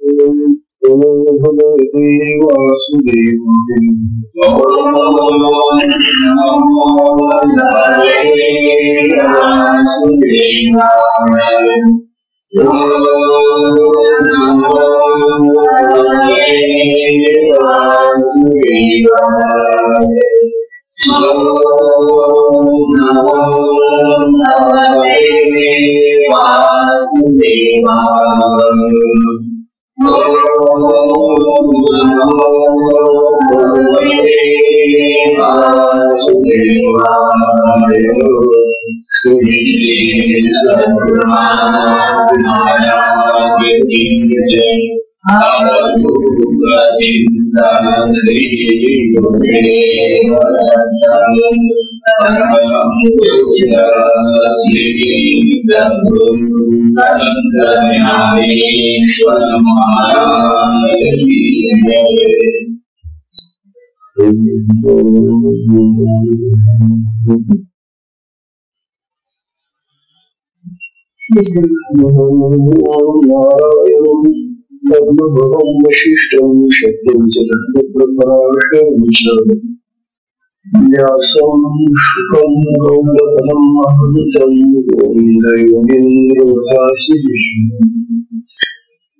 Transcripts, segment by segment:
ओम भगवते वासुदेवाय। ओम नमो भगवते वासुदेवाय। ओम नमो भगवते वासुदेवाय। ओम नमो भगवते वासुदेवाय। श्री सद्गुरुनाथ महाराज की जय। चिंतन श्री गुरुदेव श्री सद्गुरु संत ज्ञानेश्वर महाराज की जय। ब्रह्मभवं वशिष्ठं शक्तिं च तत्पुत्रपराशरं च व्यासं शुकं गौडपदं महन्तं गोविन्दयोगीन्द्रवदासिविष्णु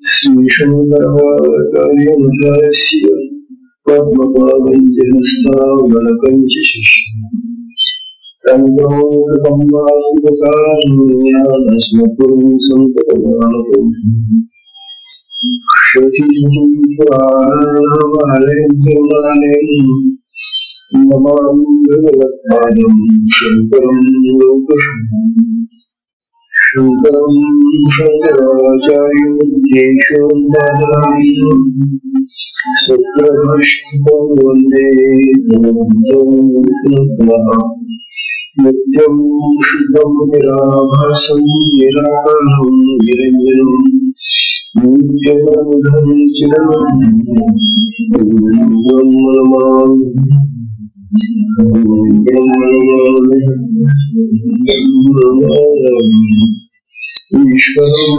श्रीशङ्कराचार्यमठास्य पद्मपादं च हस्तामलकं च शिष्यम् तन्त्रं वासुदेवानुज्ञानस्मृतिं सन्ततमानतम् नमामि भगवत्पादं शङ्करं लोकशङ्करं शङ्कराचार्यं केशवं सत्रभष्टं वन्दे नित्यं शुद्धं निराभासं निराकरणं निरञ्जनं नित्यबोधं चिरं ईश्वरं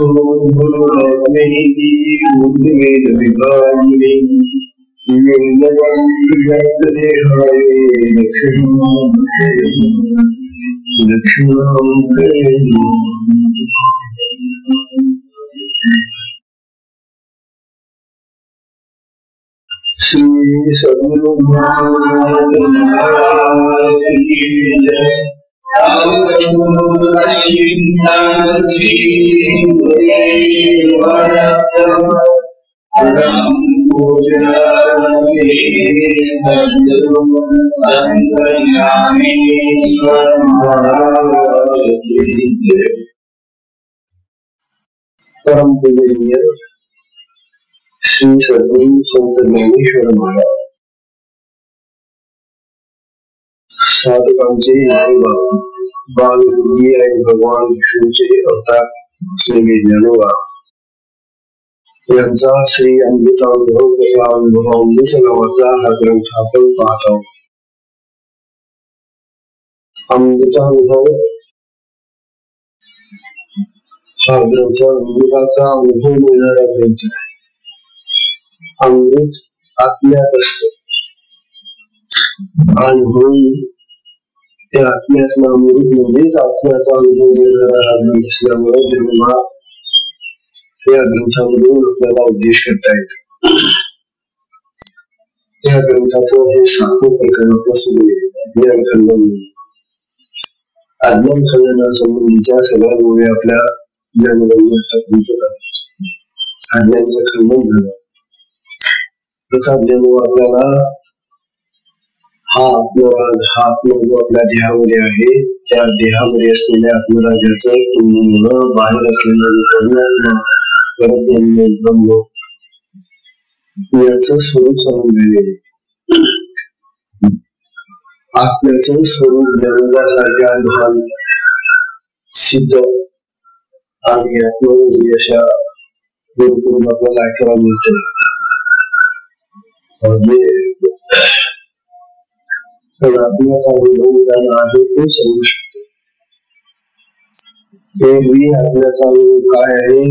गुरुरात्मेति मूर्तिवेदविभागिने व्यक्तदेहाय दक्षिणामूर्तये श्री सद्गुरु महाराज की जय। चिंतन श्री गुरुदेव परम पूज्य श्री सद्गुरु संत ज्ञानेश्वर महाराज की जय। परम पूजनीय श्री सद्गुरु संत ज्ञानेश्वर महाराज साधकांचे मायबाप बालहृदय आणि भगवान विष्णूचे अवतार असलेले ज्ञानोबा यांचा श्री अमृतानुभव कथा अनुभव अमृत नावाचा हा ग्रंथ आपण पाहत आहोत। अमृतानुभव हा ग्रंथ अमृताचा अनुभव मिळणारा ग्रंथ आहे। अमृत आत्म्यात असते आणि म्हणून त्या आत्म्यातला अमृत म्हणजेच आत्म्याचा अनुभव देणारा हा ग्रंथ असल्यामुळे ब्रह्मा या ग्रंथामधून आपल्याला उद्देश करता येतो। या ग्रंथाचं हे 7वं प्रकरणापासून ज्ञान खंडन अज्ञान खंडनासंबंधीच्या सगळ्या गोष्टी आपल्या ज्ञानबंधात अज्ञानाचं खंडन झालं। प्रथा ज्ञान आपल्याला हा आत्मा जो आपल्या देहामध्ये आहे त्या देहामध्ये असलेल्या आत्मराजाचं बाहेर असलेलं परमात्मा परब्रह्म याचं स्वरूप सांगून दिले। आत्म्याचं स्वरूप ज्ञानासारख्या भान सिद्ध आणि आत्मविषयी अशा गुरुकडून आपल्याला ऐकायला मिळतं। पण आत्म्याचा अनुभव ज्याला आहे ते समजू शकतो। एरवी आत्म्याचा अनुभव काय आहे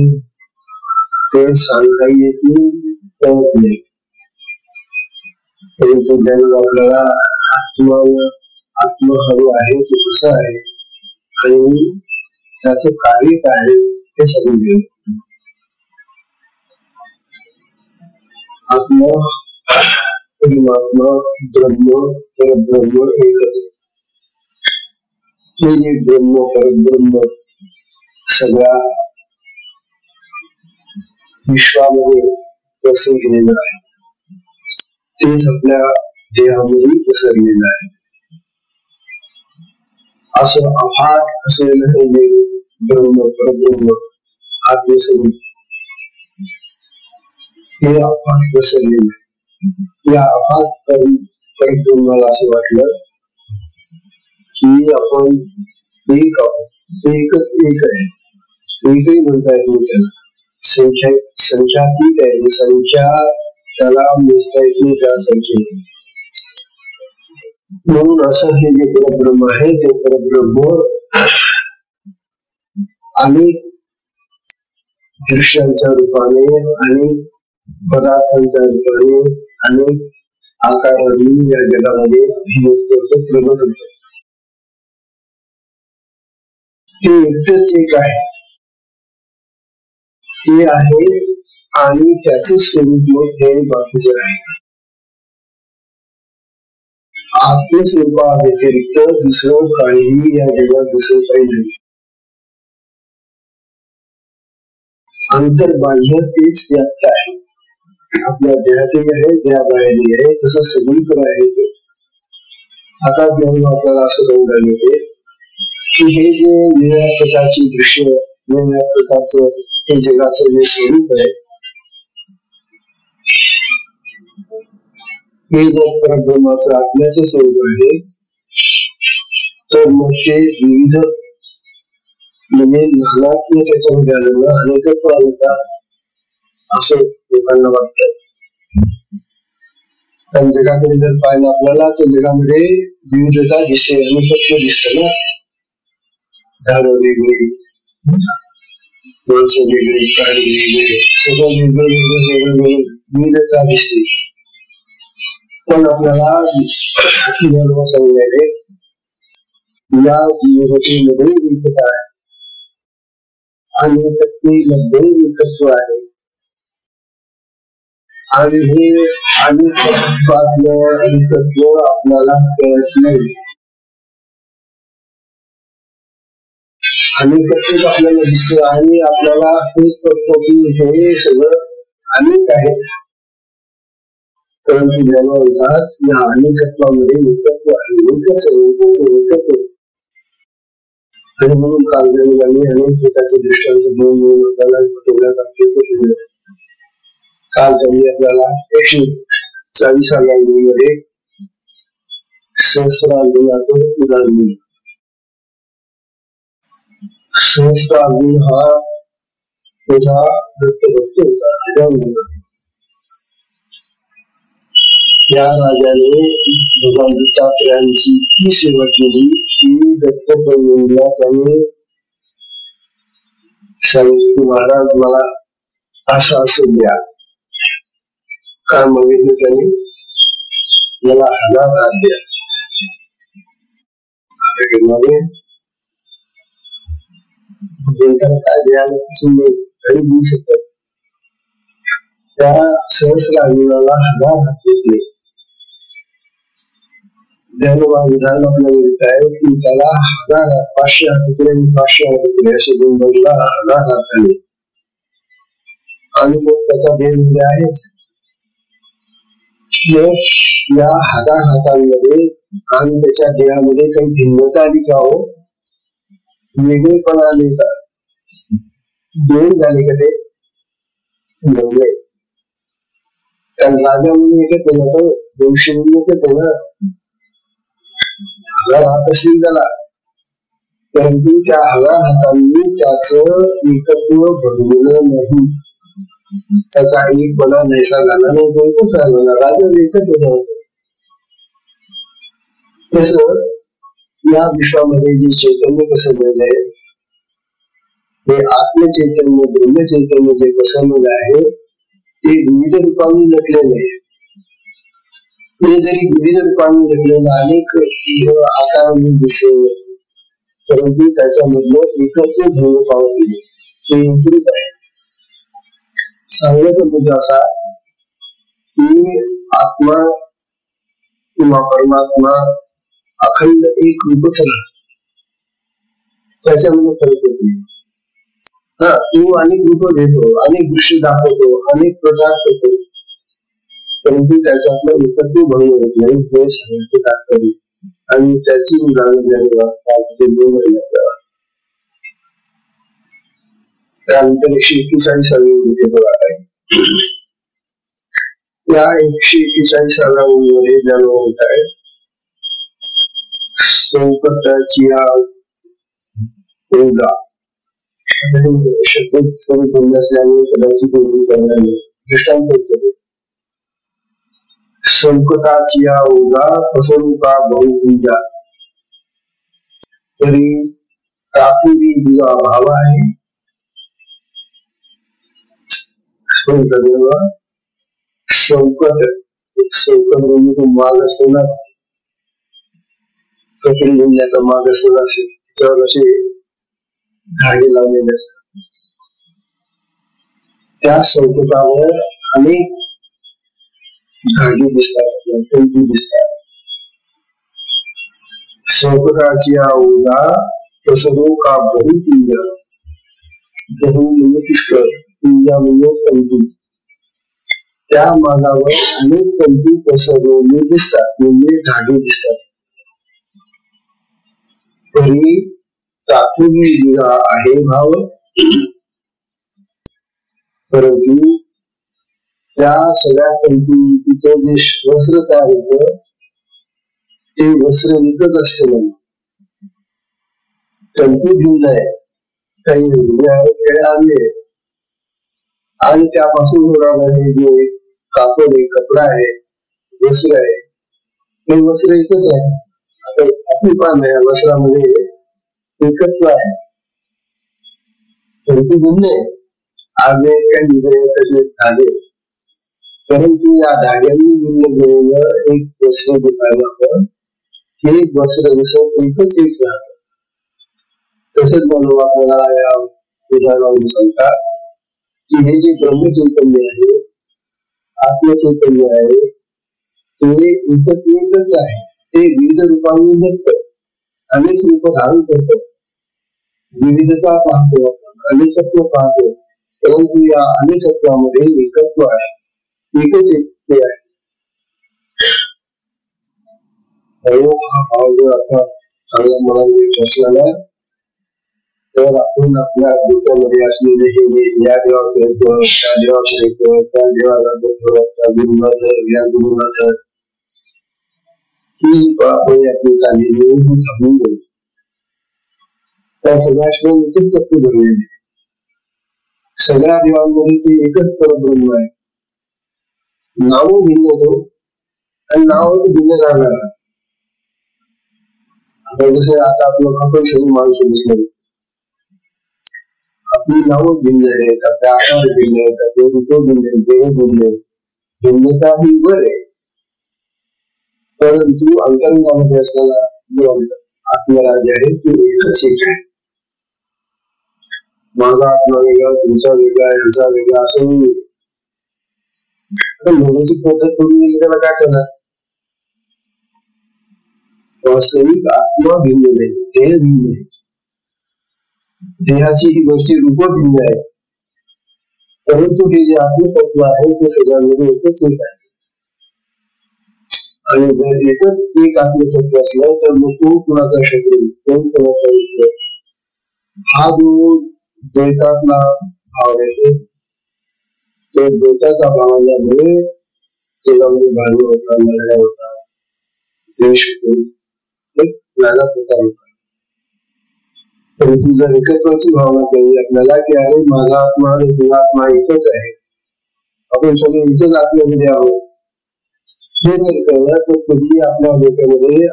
ते सांगता येत नाही, कळत नाही. परंतु ज्यावेळेला आपल्याला आत्मा हवं आहे ते कसं आहे आणि त्याचं कार्य काय आहे हे समजून घेऊ. आत्मा, परमात्मा, ब्रह्म, परब्रह्म एकच. हे ब्रह्म परब्रह्म सगळ्या विश्वामध्ये पसरलेलं आहे. तेच आपल्या देहामध्ये पसरलेलं आहे. असं अफाट असलेलं हे ब्रह्म परब्रह्म आत्मस्वरूप हे अफाट पसरलेलं आहे. या अफाट परब्रह्माला असं वाटलं की आपण एक आहोत, एकच एक आहे. एकही म्हणता येत नाही त्याला. संख्यातीत आहे. संख्या त्याला मोजता येत नाही त्या संख्येने. म्हणून असं हे जे परब्रह्म आहे ते परब्रह्म अनेक दृश्यांच्या रूपाने, अनेक पदार्थांच्या रूपाने, अनेक आकारांनी या जगामध्ये अभिव्यक्त होतं, प्रगट होतं. ते एकटेच एक आहे. ते आहे आणि त्याच स्वरूप मग हे बाकीचं आहे. आत्मस्वरूपा व्यतिरिक्त दुसरं काहीही या जगात दुसरं काही नाही. अंतर्बाह्य तेच व्याप्त आहे. आपल्या देहातही आहे, देहाबाहेरही आहे, तसं सगळीकडे आहे ते. आता ज्ञान आपल्याला असं समजायला येते की हे जे वेगळ्या प्रकारची दृश्य, वेगळ्या प्रकारचं हे जगाचं जे स्वरूप आहे, हे जर परब्रह्माचं आत्म्याचं स्वरूप आहे, तर मग ते विविध म्हणजे नानात्म त्याच्यामध्ये आलेलं अनेकत्व आलं का असं लोकांना वाटतं. पण जगाकडे जर पाहिलं आपल्याला तर जगामध्ये विविधता दिसते, अनेकत्व दिसतं ना. झाडं वेगळी, माणसं वेगळी, प्राणी वेगळे, सगळं वेगळं वेगळं वेगळं वेगळं विविधता दिसते. पण आपल्याला समजायला या विविधतेमध्ये एकता आहे, अनेकतेमध्ये एकत्व आहे. आणि हे अनेकत्वातलं एकत्व आपल्याला कळत नाही. अनेकत्व आपल्याला दिसतं आणि आपल्याला हेच कळतं की हे सगळं अनेक आहे. परंतु ज्ञान म्हणतात या अनेकत्वामध्ये एकत्व आहे, एकच आहे, एकच आहे, एकच आहे. आणि म्हणून कालज्ञानिकांनी अनेक प्रकारचे दृष्टांत घेऊन आपल्याला ठेवण्यात आपले. काल त्यांनी आपल्याला 140व्या मध्ये सहस्रार्जुनाचं उदाहरण दिलं. सहस्रार्जुन हा मोठा दत्तभक्त होता, राजा होता. या राजाने भगवान दत्तात्रयांची ती सेवा केली की दत्तप्रभूंना त्याने सांगितलं की महाराज मला असं असं द्या. काय मागितलं त्याने? मला 1000 हात द्या. काय द्यायला तरी देऊ शकतात. त्या सहस्रार्जुनाला 1000 हात घेतले. विधान आपल्याला येत आहे की त्याला 1000 हात, 500 हात केले, 500 हात केले, असे 2 बाजूला 1000 हात आले. आणि मग त्याचा देह मध्ये आहेच. या 1000 हातांमध्ये आणि त्याच्या देहामध्ये काही भिन्नता आली का हो? वेगळेपणा आले का? दोन झाले का ते? वेगळे. कारण राजा म्हणून एकच आहे ना, तो 200 एकच आहे ना. 1000 हात असेल त्याला, परंतु त्या 1000 हातांनी त्याचं एकत्व बनवलं नाही. त्याचा एकपणा नैसा झाला नाही, तो एकच राहिला. राजा एकच होता. तस या विश्वामध्ये जे चैतन्य पसरलेलं आहे हे आत्मचैतन्य ब्रह्मचैतन्य जे पसरलेलं आहे ते विविध रूपांनी नटलेलं आहे. ते जरी विविध रूपांनी नटलेलं अनेक आकारांनी दिसेल परंतु त्याच्यामधलं एकत्व भंग पावत गेले ते एकरूप आहे. सांगण्याचा मुद्दा असा की आत्मा किंवा परमात्मा अखंड एक रूपच राहतो. त्याच्यामध्ये फरक होत नाही. तो अनेक रूप घेतो, अनेक दृश्य दाखवतो, अनेक प्रकार करतो, परंतु त्याच्यातलं एकत्व भंग होत नाही हे सांगायचे तात्पर्य. आणि त्याची उदाहरण द्यायला त्यानंतर 141 मध्ये बघा आहे. या 141 मध्ये ज्ञान होत आहे संकटाची ओझा शब्द स्वरूप नसल्यामुळे कदाचित दृष्टांत संकटाची ओझा फसवणुका बहुपूजा तरी तातुरी तुझा भाव आहे. संकट म्हणजे तो माग असतो ना, कपडे घेण्याचा माग असतो ना, त्याच्यावर असे धागे लावलेले असतात. त्या संकटावर अनेक धागे दिसतात, तंतू दिसतात. संकटाची ओझा फसवणूक का बहुपूजा. बहु म्हणजे पुष्कळ, पूजा म्हणजे तंतू. त्या मागावर अनेक तंतू पसरलेले दिसतात म्हणजे धागे दिसतात. तरी तात्पुरी दिला आहे भाव, परंतु त्या सगळ्या तंतूचं जे वस्त्र तयार होतं ते वस्त्र विकत असते. म्हणून तंतू भिन्न आहे, काही हिरवे आहेत, काही आले आणि त्यापासून होणारे जे कापड आहे, कपडा आहे, वस्त्र आहे, हे वस्त्र एकच आहे. आता आपली पान आहे, वस्त्रामध्ये एकत्व आहे, तंतू भिन्न आहे, आगे काही तसे धागे, परंतु या धाग्यांनी मिळालेलं एक वस्त्र जे पाहिलं आपण हे वस्त्र दिसत एकच एक राहत. तसंच म्हणून आपल्याला या उदाहरणावरून सांगतात की हे जे ब्रह्मचैतन्य आहे, आत्मचैतन्य आहे, ते एकच आहे. ते विविध रूपांनी नसतं, अनेक रूप धारण करतं. विविधता पाहतो आपण, अनेकत्व पाहतो, परंतु या अनेकत्वामध्ये एकत्व आहे, एकच एक आहे. हा भाव जर आपण चांगल्या मनाने ठसला ना तर आपण आपल्या डोक्यामध्ये असलेले हे या देवाकडे त्या देवाकडे त्या देवाला त्या गुरुला या गुरुला ही आपली चाललेली थांबून गेली. त्या सगळ्या एकच तत्व भरलेले, सगळ्या देवांमध्ये ते एकच परब्रह्म आहे. नाव भिन्न होतो आणि नाव तर भिन्न राहणार. आता जसं आता आपलं आपण सगळी माणसं दिसले, आपली नावं भिन्न आहेत, आपले आकार भिन्न आहेत, आपले रूप भिन्न आहेत, देह भिन्न आहेत. भिन्नता ही वर आहे, परंतु अंतरंगामध्ये असलेला जो आत्मराज आहे तो एकच एक आहे. माझा आत्मा वेगळा, तुमचा वेगळा, यांचा वेगळा असं नाही. मुलाची पद्धत करून गेली त्याला काय करणार. वास्तविक आत्मा भिन्न नाही, देह भिन्न आहे. देहाची ही गोष्टी रूप भिन्न आहे, परंतु हे जे आत्मतत्व आहे ते सगळ्यांमध्ये एकच एक आहे. आणि जर एकच एक आत्मतत्व असलं तर मग तो कुणाचा शत्रू, कोण कुणाचा मित्र. हा जो द्वैतातला भाव आहे, तो द्वैताचा भाव आल्यामुळे जगामध्ये भांडण होता, लढाया होता, द्वेष होतो, नाना प्रकार होता. परंतु जर एकत्वाची भावना केली आपल्याला की अरे माझा आत्मा आणि तुझा आत्मा एकच आहे, आपण सगळे एकच आत्म्यामध्ये आहोत, हे जर कळलं तर कधी आपल्या डोक्यामध्ये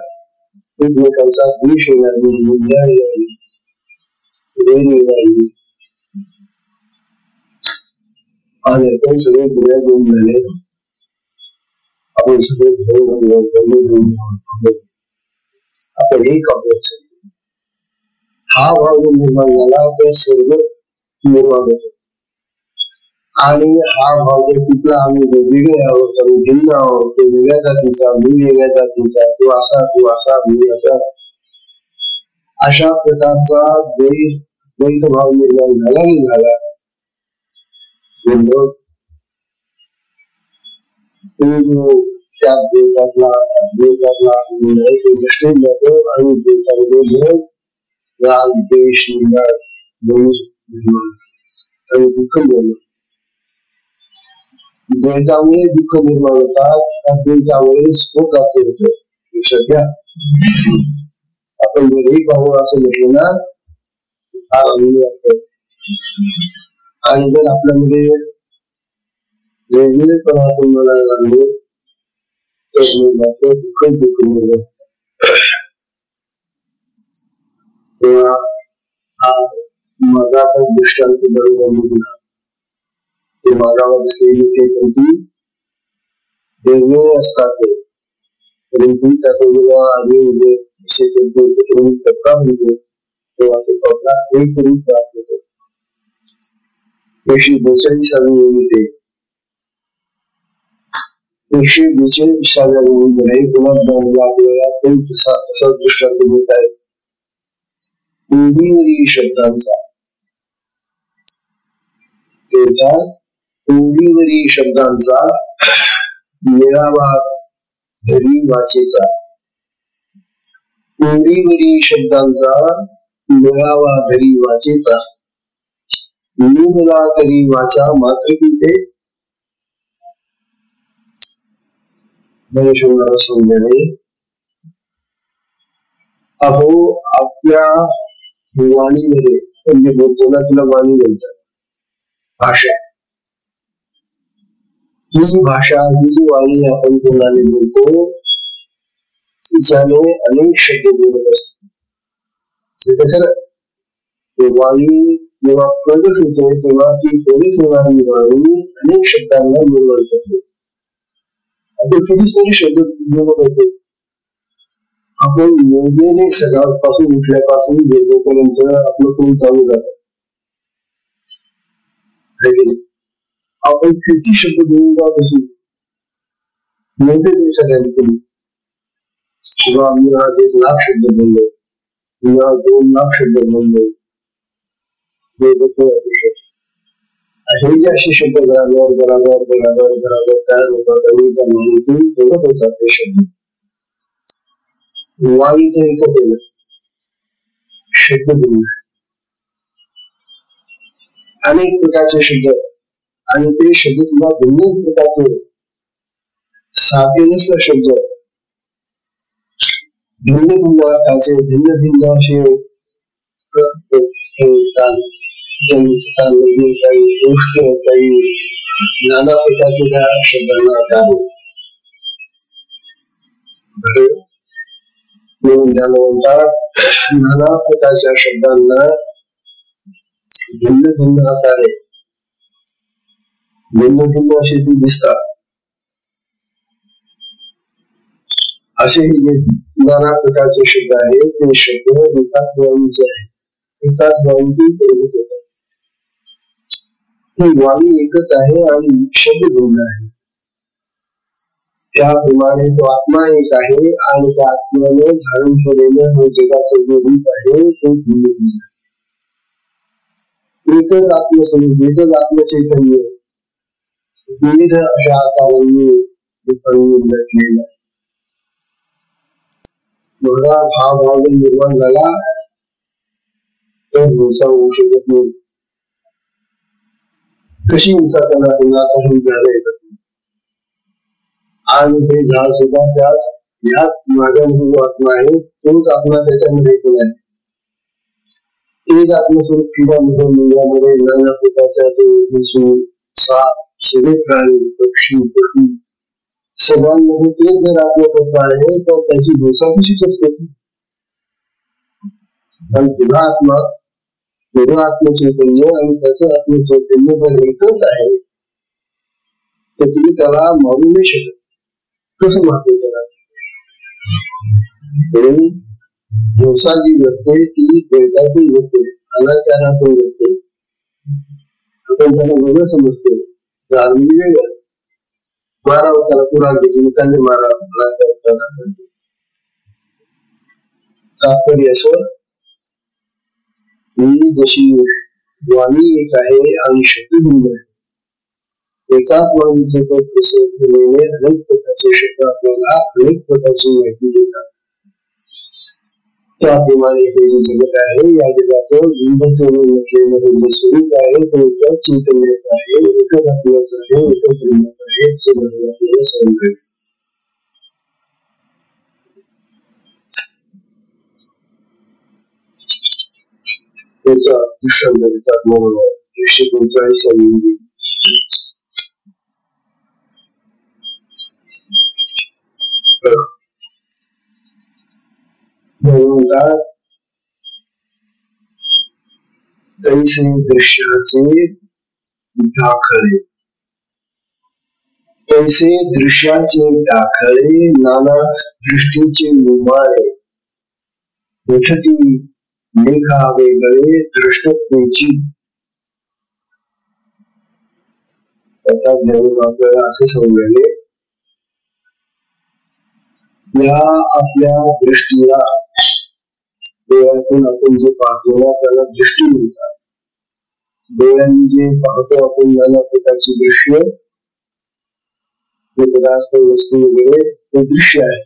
एकमेकांचा द्वेष येणार नाही, निंदा येणार नाही, आणि आपण सगळे गुन्हे घेऊन झाले, आपण सगळे घेऊन आपण एक आहोत. हा भाव जो निर्माण झाला तर सर्व निर्माण होतो. आणि हा भाव जर तिथला आम्ही वेगवेगळे आहोत, आम्ही भिन्न आहोत, तो वेगळ्या जातीचा, मी वेगळ्या जातीचा, तो असा मी असा, अशा प्रकारचा द्वैत भाव निर्माण झाला नाही झाला, मग तो जो त्या द्वैतातला तो नष्ट जातो आणि द्वैतामध्ये राग, द्वेष, निंदा, निर्माण आणि दुःख निर्माण. द्वैतामुळे दुःख निर्माण होतात, अद्वैतामुळे सुख प्राप्त होतो. लक्षात घ्या, आपण जर एक आहोत असं म्हटलं ना, हा आनंद वाटतो. आणि जर आपल्यामध्ये वेगवेगळेपणा आपण म्हणायला लागलो तर दुःख निर्माण होतं. तेव्हा हा मागाचा दृष्टांत बरोबर निघाला. ते मागावर असलेले ते पंथी वेगवेगळे असतात, परंतु त्यातून जेव्हा आम्ही करता म्हणतो तेव्हा तो आपला एक रूप प्राप्त होतो. 142 येते. 142 मध्ये गुलाबजामुला आपल्याला तो तसा दृष्टांत देत आहे. तोडीवरील शब्दांचा तोडीवरील शब्दांचा मेळावा धरी वाचेचा. तोडीवरील शब्दांचा मेळावा धरी वाचेचा. निमला तरी वाचा मात्र की धनुष्यमाला समजणे. अहो आपल्या वाणीमध्ये म्हणजे बोलताना तुला वाणी म्हणतात, भाषा. ही भाषा, ही वाणी आपण तोंडाने बोलतो, तिच्याने अनेक शब्द बोलत असतात. वाणी जेव्हा प्रगट होते तेव्हा ती प्रगट होणारी वाणी अनेक शब्दांना निर्माण करते. आपण कितीतरी शब्द बोलत होतो. आपण मोजलेले सकाळपासून उठल्यापासून झोपेपर्यंत आपलं तोंड चालू जातं. आपण किती शब्द बोलून जात असू मोठे सगळ्यांनी करू. किंवा आम्ही आज 1 लाख शब्द बोललो, किंवा 2 लाख शब्द बोललो. हे जे असे शब्द बराबर तयार होतात आणि त्या माणून बोलत होतात ते शब्द. वाणीचं एकच आहे, शब्द बोलणं. अनेक प्रकारचे शब्द आणि ते शब्द सुद्धा भिन्न प्रकारचे, साधे नसले शब्द, भिन्न भिन्न अर्थाचे, भिन्न भिन्न असे गोष्ट, काही नाना प्रकारचे त्या शब्दांना काय म्हणून त्याला म्हणतात, नाना प्रकारच्या शब्दांना भिन्न भिन्न आकारे, भिन्न भिन्न असे ते दिसतात. असे जे नाना प्रकारचे शब्द आहेत ते शब्द एकाच वाणीचे आहेत, एकाच वाणीची प्रगत होतात. ही वाणी एकच आहे आणि शब्द भिन्न आहे. त्याप्रमाणे तो आत्मा एक आहे आणि त्या आत्म्याने धारण केलेलं हे जगाचं जे रूप आहे ते भिन्न भिन्न आहे. एकच आत्मस्वरूप, एकच आत्मचैतन्य विविध अशा आकारांनी नटलेला आहे. मला हा भाव निर्माण झाला तर हिंसा होऊ शकत नाही. कशी हिंसा करणार तुम्ही? आता ही झाडं येतात आणि ते झाड सुद्धा त्यात माझ्यामध्ये जो आत्मा आहे तोच आत्मा त्याच्यामध्ये पण आहे. तेच आत्मस्वरूप किड्यामध्ये, मुंग्यामध्ये, नाना प्रकारच्या साप, सगळे प्राणी, पक्षी, पशु सर्वांमध्ये तेच जर आत्मतत्व आहे तर त्याची हिंसा कशीच असते. कारण तुझा आत्मा, तुझं आत्मचैतन्य आणि त्याचं आत्मचैतन्य जर एकच आहे तर तुम्ही त्याला मारू नाही शकत. कसं मारते त्याला? हिंसा जी घडते ती द्वैतातून घडते, अनाचारातून घडते. आपण त्याला वेगळं समजतो, जाणून वेगळं. मारावं त्याला कुराड घेतली चालले मारावं. तात्पर्य असं की जशी वाणी एक आहे आणि शब्द भिन्न आहे. एकाच वाणीचे अनेक प्रकारचे शब्द आपल्याला अनेक प्रकारची माहिती देतात. त्याप्रमाणे हे जे जगत आहे, या जगाचं विविधतेने नटलेलं हे जे स्वरूप आहे ते एकच चैतन्याचं आहे, एकच आत्म्याचं आहे, एकच ब्रह्माचं आहे, असे म्हणून आपल्याला समजेल. त्याचा दृष्टांत देतात म्हणून 139 म्हणतात, तैसे दृश्याचे दाखले, तैसे दृश्याचे दाखले, नाना दृष्टीचे मुमाळे, उठती लेखा वेगळे दृष्टत्वेची. आपल्याला असे समजले, या आपल्या दृष्टीला, डोळ्यातून आपण जे पाहतो ना त्याला दृष्टी म्हणतात. डोळ्यांनी जे पाहतो आपण नाना प्रकारची दृश्य, पदार्थ वस्तू वगैरे ते दृश्य आहे.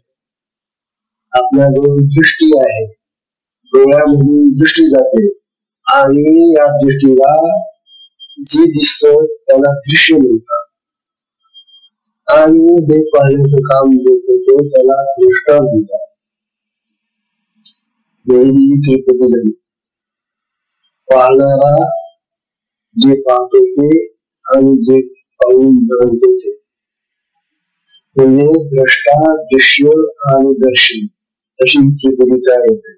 आपल्या दोन दृष्टी आहे, डोळ्यामधून दृष्टी जाते आणि या दृष्टीला जे दिसतं त्याला दृश्य म्हणतात. आणि हे पाहण्याचं काम जो करतो त्याला दृष्टा म्हणतात. त्रिपदी पाहणारा जे पाहतो ते आणि जे पाहून जाणतो ते, म्हणजे द्रष्टा, दृश्य आणि दर्शन अशी त्रिपुटी तयार होते.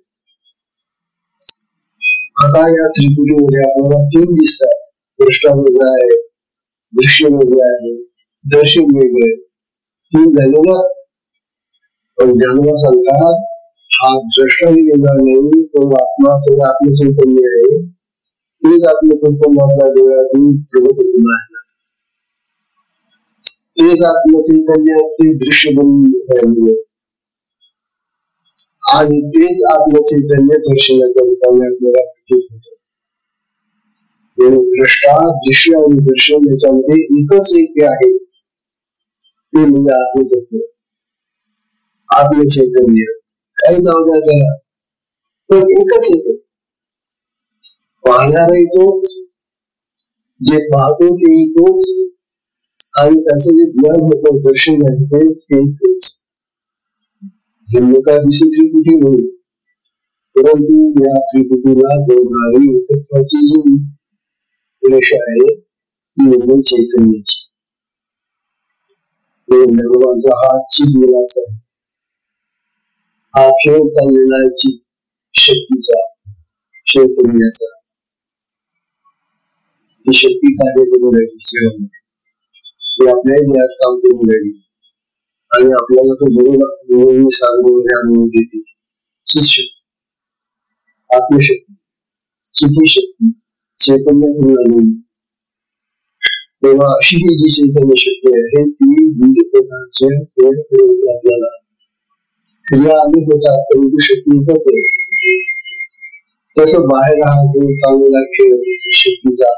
आता या त्रिपुटीमध्ये आपल्याला तीन दिसतात. दृष्टा वेगळा आहे, दृश्य वेगळं आहे, दर्शन वेगळं आहे. तीन झाले ना. पण ज्ञानवा सांगतात हा द्रष्टाही वेगळा नाही, तो आत्मा, तो आत्मचैतन्य आहे. तेच आत्मचैतन्य आपल्या डोळ्यातून प्रगत होत आहे. तेच आत्मचैतन्य ते दृश्य बनून आणि तेच आत्मचैतन्य दर्शनाच्या रूपाने आपल्याला प्रतीत होतं. दृष्टा, दृश्य आणि दर्शन याच्यामध्ये एकच एक आहे, ते म्हणजे आत्मतत्व, आत्मचैतन्य. काही नाव द्या त्याला, पण एकच येतं. पाहणारही तोच, जे पाहतो तेही तोच, आणि त्याचं जे ज्ञान होतं, दर्शन आहे ते तोच. भिन्नता दिसते त्रिपुटी म्हणून, परंतु या त्रिपुटीला जोडणारी तत्वाची जी रेषा आहे ती म्हणजे चैतन्याची. भगवानचा हा चित विलास आहे, हा खेळ चाललेला आहे शक्तीचा, चैतन्याचा. ती शक्ती कार्य करून राहिली, ती आपल्या देहात काम करून राहिली आणि आपल्याला तो बरोबर साधन वगैरे आणून देते. आत्मशक्ती, चिती शक्ती, चैतन्य आणून. तेव्हा अशी ही जी चैतन्य शक्ती आहे ती विविध प्रकारच्या आपल्याला क्रिया अनेक होतात, परंतु शक्ती एकच आहे. तसं बाहेर राहण्याचं चांगला खेळ शक्तीचा,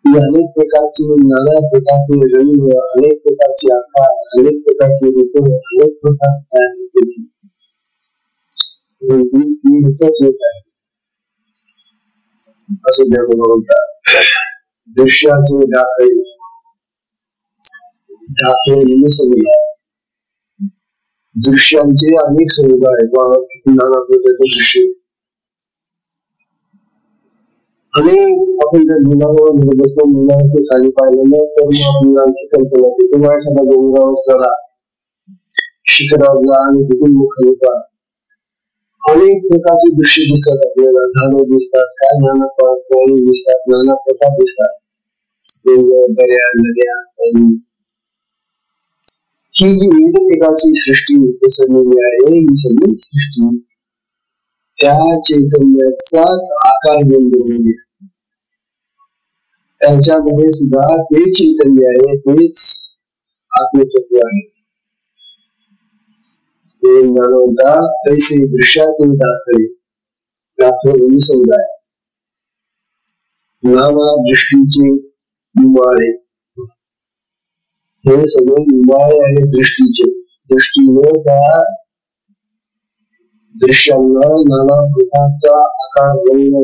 अनेक प्रकारचे, नाना प्रकारचे रंग, अनेक प्रकारचे आकार, अनेक प्रकारचे रूप, अनेक प्रकार तयार केली. ती एकच एक आहे असं ज्ञानोबा म्हणतात. दृश्याचे दाखले, दाखले समुदाय, दृश्यांचे अनेक समुदाय, नाना प्रकारचे दृश्य. अनेक आपण जर मुलांवर बसतो, मुलांना खाली पाहिलं ना तर मग आपल्याला आणखी कल्पना येते. तुम्हाला एखादा डोंगरावर चढा, शिखरावरला आणि तिथून मग खाली पहा, अनेक प्रकारचे दृश्य दिसतात आपल्याला. झाडं दिसतात, काय नाना प्राणी दिसतात, नाना प्रकार दिसतात. डोंगर, दऱ्या, नद्या ही जी विविध प्रकारची सृष्टी पसरलेली आहे, ही सगळी सृष्टी त्या चैतन्याचाच आकार बनलेली आहे. त्यांच्यामध्ये सुद्धा ते चैतन्य आहे, तेच आत्मतत्व आहे. जाणवता तैसे दृश्याचे दाखले समुदाय नाना दृष्टीचे निवाळे. हे सगळे निवाळे आहेत दृष्टीचे. दृष्टीने त्या दृश्यांना नाना प्रकारचा आकार रंग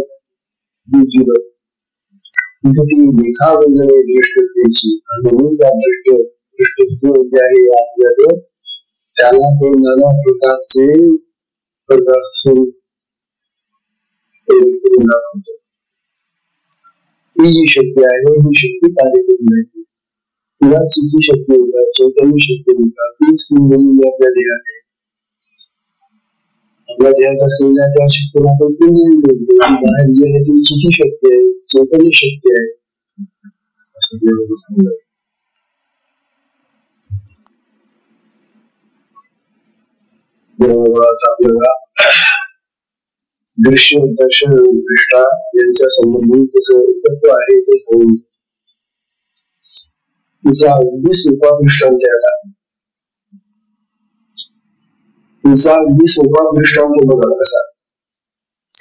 दिलं. ती रेखा वगैरे दृष्टतेची आणि त्या दृष्टत्व जे आहे आपल्याचं त्याला ते नाना प्रकारचे स्वरूप दाखवतो. ही जी शक्ती आहे ही शक्ती कार्य करून नाही. तिला चित्ती शक्ती होतात, चैतन्य शक्ती होतात. तीच कुंडली आपल्या देहात आहे. आपल्या देहात असलेल्या त्या शक्तीला आपण कुंडली बोलतो. बाहेर जी आहे ती चित्ती शक्ती आहे, चैतन्य शक्ती आहे. आपल्याला दृश्य, दर्शन आणि दृष्टा यांच्या संबंधी जसं एकत्व आहे ते होईल. तुझा अगदी सोपा दृष्टांत आहे. तुझा अगदी सोपा दृष्टांत बघा कसा.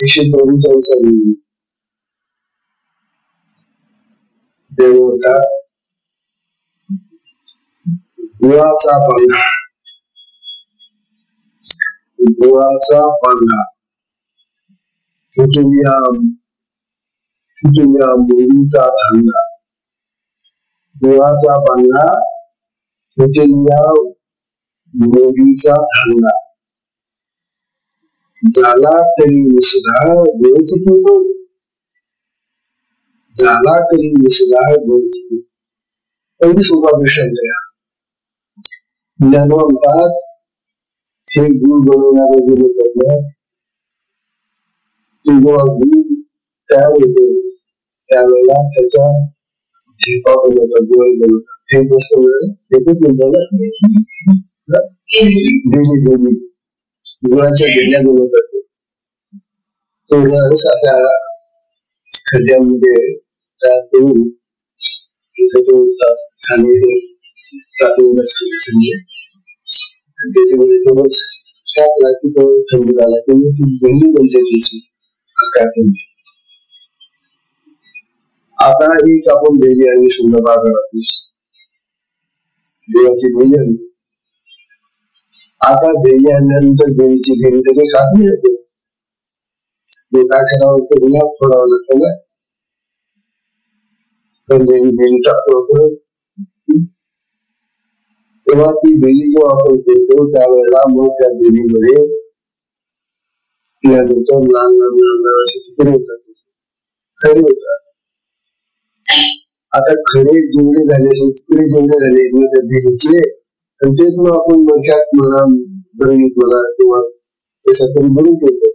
144 देव होता. गुळाचा पांढरा, गुळाचा पांढरा फुटल्या मोडीचा धांगा. गुळाचा पांढरा फुटल्या मोडीचा धांगा. झाला तरी विसुधाळ गोळच पितो. झाला तरी विसुधाळ गोळच पितो. अगदी सोपा दृष्टांत आहे. म्हणतात हे गुळ बनवणारे जे होतात ना, ते जेव्हा गुळ तयार होतो त्यावेळेला त्याचा ढेपा बनवतात, गुळ बनवतात. ठेप असतो ना, ठेपच म्हणतात ना, बेली गुळाच्या बेल्या बनवतात. तो रस आता खड्ड्यामध्ये टाकून खाली टाकून त्याच्यामध्ये थोडं टाकला की तो थंडी झाला की ती भेंडी बनते. आता एक आपण भेंडी आणि सुंदर बाजारात देवाची भेंडी आणली. आता भेंडी आणल्यानंतर भेंडीची भेंडी त्याचे खात नाही येते. काय करावं तर गुलाब फोडावं लागतं ना. तर भेंडी टाकतो आपण. तेव्हा ती बेली जेव्हा आपण करतो त्यावेळेला मग त्या बेलीमध्ये लहान लहान असे तुकडे होतात, खडे होतात. आता खडे जेवढे झाले असे तुकडे जेवढे झाले त्या बेलीचे, आणि तेच मग आपण मक्यात म्हणा, दरवीत म्हणा किंवा त्याच्यातून भरून ठेवतो.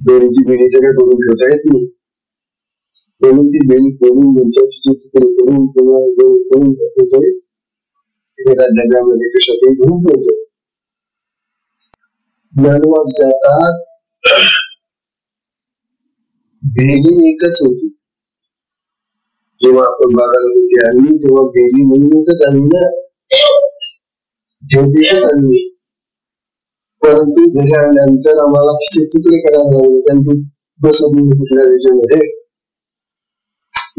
बेलीची बेली तर काय भरून ठेवता येत नाही. म्हणून ती बेली फोडून नंतर तिचे तुकडे करून किंवा डब्यामध्ये कशातही घेऊन ठेवतो. ज्ञानवाद जातात भेली एकच होती. जेव्हा आपण बाजारामध्ये आणली तेव्हा भेली म्हणून एकच आणली ना, भेलीच आणली. परंतु घरी आणल्यानंतर आम्हाला तिचे तुकडे करायला लागले. त्यांनी बसवून कुठल्या त्याच्यामध्ये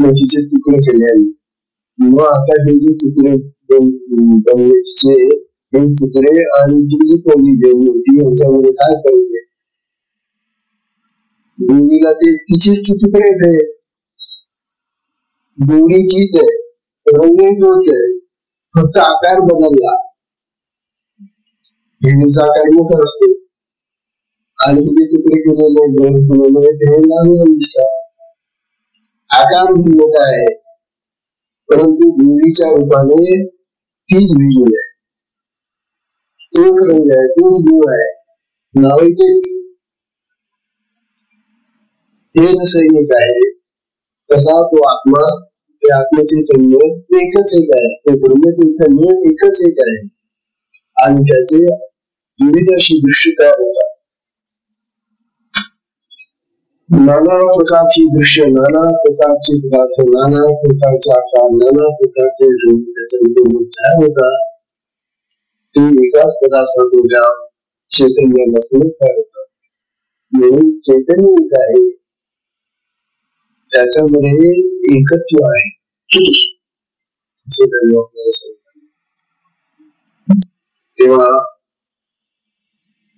मग तिचे तुकडे केले आम्ही. मग आता हे जे तुकडे बनलेचे हे तुकडे आणि ती जी पहिली देवी होती यांच्यामध्ये काय करूया. देवीला ते तिचेच तुकडे आहेत. देवी तीच आहे, रंग तोच आहे, फक्त आकार बदलला. देवीचा आकार मोठा असतो आणि जे तुकडे केलेले ते लहान लहान दिसतात. आकार मोठा आहे परंतु देवीच्या रूपाने तीच भेली आहे, तोच रंग आहे, तोच गुळ आहे, नाव तेच. हे जसं एक आहे तसा तो आत्मा, ते आत्मचैतन्य एकच एक आहे, ते ब्रह्मचैतन्य एकच एक आहे आणि त्याचे विविध अशी दृश्य तयार होतात. नाना प्रकारची दृश्य, नाना प्रकारचे पदार्थ, नाना प्रकारचे आकार, नाना प्रकारचे रूप त्याच्यामध्ये तयार होतात. ते एकाच पदार्थातून त्या चैतन्यापासूनच तयार होतात. म्हणून चैतन्य एक आहे, त्याच्यामध्ये एकत्व आहे असे त्यांनी आपल्याला सांगितलं. तेव्हा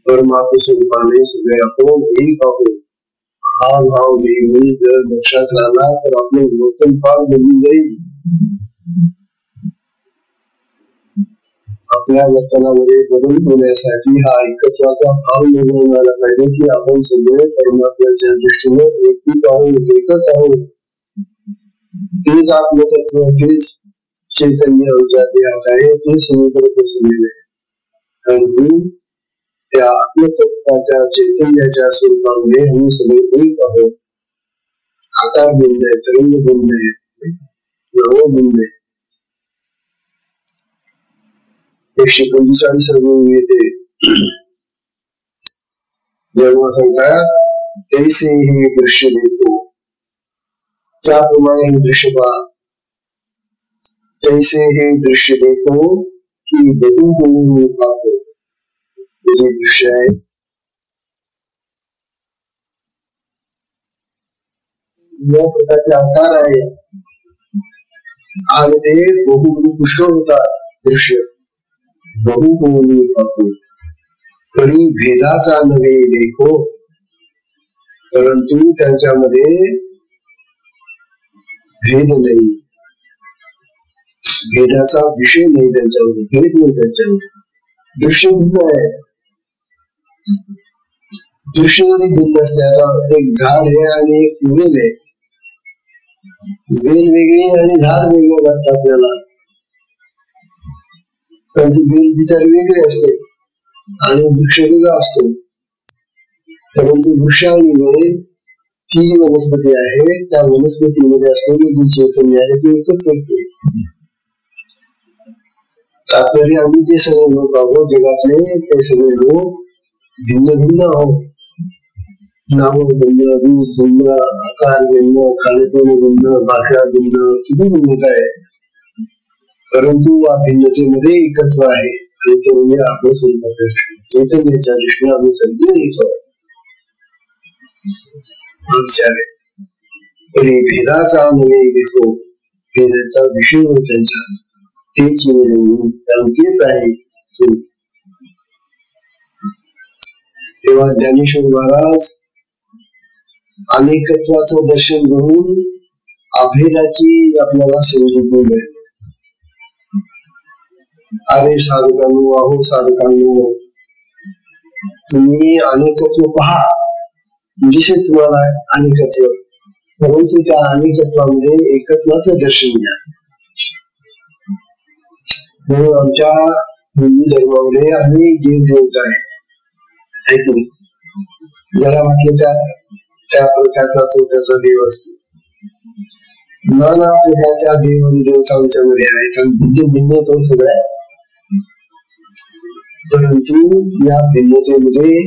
परमात्मा स्वरूपाने सगळे आपण एक आहोत हा भाव नेहमी जर लक्षात राहिला तर आपले वर्तन फार बदलून जाईल. आपल्या वर्तनामध्ये बदल होण्यासाठी हा एकत्वाचा भाव निर्माण झाला पाहिजे की आपण सगळे परमात्म्याच्या दृष्टीने एकच आहोत, एकच आहोत. तेच आत्मतत्व, तेच चैतन्य आमच्या देहात आहे, ते सगळीकडे पसरलेले आहे आणि त्या आत्मतत्वाच्या चैतन्याच्या स्वरूपामध्ये आम्ही सगळे एक आहोत. आकार भिन्न आहे, तरंग भिन्न आहे, नाव भिन्न आहे. 145 सर्व येते जेव्हा सांगतात तैसे हे दृश्य देखो, त्याप्रमाणे दृश्य पहा. तैसे हे दृश्य देखो की बहू होऊन पाहतो. जे दृश्य आहे या प्रकारचे आकार आहे आणि ते बहु पुष्ट होतात. दृश्य बहु होऊन पाहतो तरी भेदाचा नव्हे देखो, परंतु त्यांच्यामध्ये भेद नाही, भेदाचा विषय नाही, त्यांच्यामध्ये भेद नाही. त्यांच्यामध्ये दृश्य भिन्न आहे, दृश्य भिन्न असते. आता एक झाड आहे आणि एक वेल आहे, वेल वेगळी आणि झाड वेगळे वाटतं आपल्याला, कारण ती वेल बिचारी वेगळी असते आणि वृक्ष वेगळा असतो. परंतु वृक्ष आणि वेल ती वनस्पती आहे, त्या वनस्पतीमध्ये असलेली जी चैतन्य आहे ती एकच आहे. तात्पर्य आम्ही जे सगळे लोक आहोत जगातले ते सगळे लोक भिन्न भिन्न आहोत. नाव भिन्न, रूप भिन्न, आकार भिन्न, खाणेपिणे भिन्न, भाषा भिन्न, किती भिन्नता आहे, परंतु या भिन्नतेमध्ये एकत्व आहे आणि ते म्हणजे आपल्या स्वरूपाच्या दृष्टीने, चैतन्याच्या दृष्टीने आम्ही सगळे एक आहोत. भेदाचा नव्हे दिसो, भेदाचा विषय त्यांच्या तेच तेच आहे. तेव्हा ज्ञानेश्वर महाराज अनेकत्वाचं दर्शन घेऊन अभेदाची आपल्याला समजून मिळते. अरे साधकांनो, अहो साधकांनो, तुम्ही अनेकत्व पहा, दिसेल तुम्हाला अनेकत्व, परंतु त्या अनेकत्वामध्ये एकत्वाचं दर्शन घ्या. म्हणून आमच्या हिंदू धर्मामध्ये अनेक देव देवता आहेत. ज्याला वाटलं त्या प्रकारचा तो त्याचा देव असतो. नाना प्रकारच्या देव आणि देवता आमच्यामध्ये आहेत आणि भिन्न भिन्न तो सगळ्या, परंतु या भिन्नतेमध्ये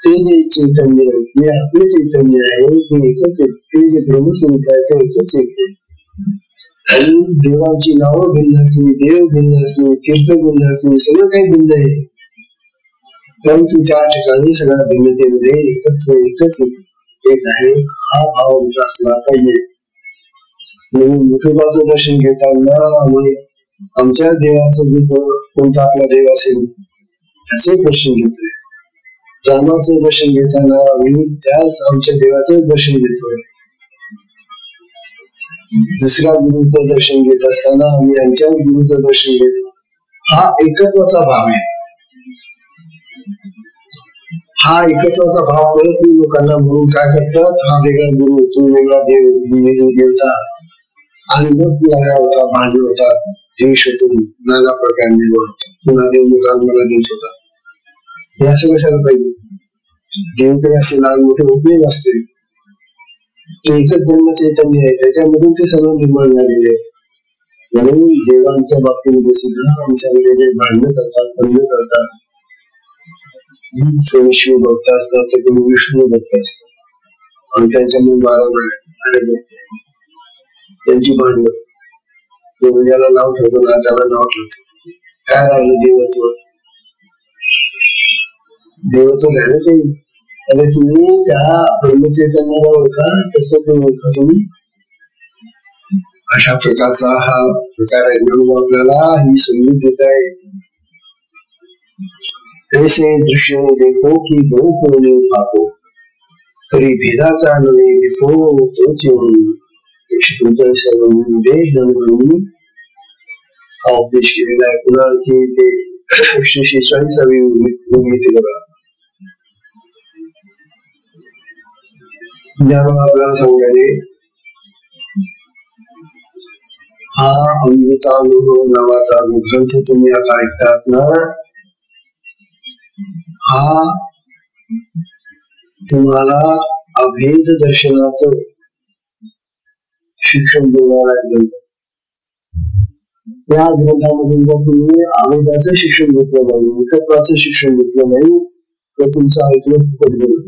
ते जे चैतन्य, जे आपले चैतन्य आहे ते एकच आहे. ते जे ब्रह्मस्वरूप आहे ते एकच आहे. आणि देवाची नावं भिन्न असली, देव भिन्न असले, तीर्थ भिन्न असले, सगळं काही भिन्न आहे, परंतु त्या ठिकाणी सगळ्या भिन्नतेमध्ये एकत्व एकच एक आहे. हा भाव आमचा असला पाहिजे. म्हणून विठोबाचं दर्शन घेताना आम्ही आमच्या देवाचं जो कोणता आपला देव असेल त्याचं दर्शन घेतोय. रामाचं दर्शन घेताना आम्ही त्याच आमच्या देवाचं दर्शन घेतोय. दुसऱ्या गुरुचं दर्शन घेत असताना आम्ही आमच्या गुरुचं दर्शन घेतो. हा एकत्वाचा भाव आहे. हा एकत्वाचा भाव कळत नाही लोकांना, म्हणून काय करतात, हा वेगळा गुरु, तो वेगळा देव, ही वेगळी देवता, आणि मग लढा होता, भांडे होतात, देश होतो, नाना प्रकारने पुन्हा देव मुलांना देश होता. हे असं कशाला पाहिजे? देव काही असे लहान मोठे होत नाही नसते. ते एकच ब्रह्म चैतन्य आहे, त्याच्यामधून ते सगळं निर्माण झालेले आहे. म्हणून देवांच्या बाबतीमध्ये सुद्धा आमच्याकडे जे भांडण करतात, तंड करतात, कोणी शिव भक्त असतात तर कोणी विष्णू भक्त असतात आणि त्यांच्यामुळे मारामारी त्यांची भांडण. तो ज्याला नाव ठेवतो ना त्याला नाव ठेवतो. काय राहिलं देवत्व? देवत्व राहिलं ते. अरे तुम्ही त्या ब्रह्मचैतन्याला ओळखा, तसं ते ओळखा तुम्ही. अशा प्रकारचा हा प्रकार आहे. म्हणून आपल्याला ही समजून देत आहे. ऐसे दृश्य देखो की बहु कोणी पाको, तरी भेदाचा नव्हे दिसो तोच येऊन. हा उपदेश केलेला आहे. पुन्हा की ते 146वी येते बघा. ज्ञान आपल्याला सांगणारे हा अमृतानुभव नावाचा ग्रंथ तुम्ही आता ऐकतात ना, हा तुम्हाला अभेद दर्शनाचं शिक्षण देणारा ग्रंथ. या ग्रंथामधून जर तुम्ही अभेदाचं शिक्षण घेतलं नाही, एकत्वाचं शिक्षण घेतलं नाही, तर तुमचं ऐकलं फुकट गेलं.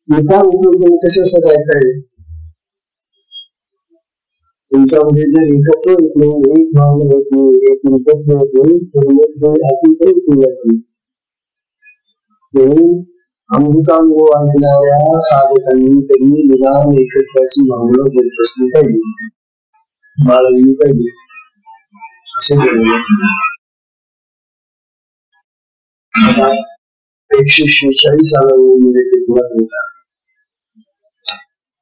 तुम्ही कशासाठी ऐकाय? तुमच्यामध्ये जर एकत्व येत नाही, एक भावना येत नाही, एक एकत्व येत नाही, तर म्हणून अमृतानुभव ऐकणाऱ्या साधकांनी तरी निदान एकत्वाची भावना घेत असली पाहिजे, बाळगली पाहिजे, असे बोलले. 146मध्ये ते पुन्हा सांगतात,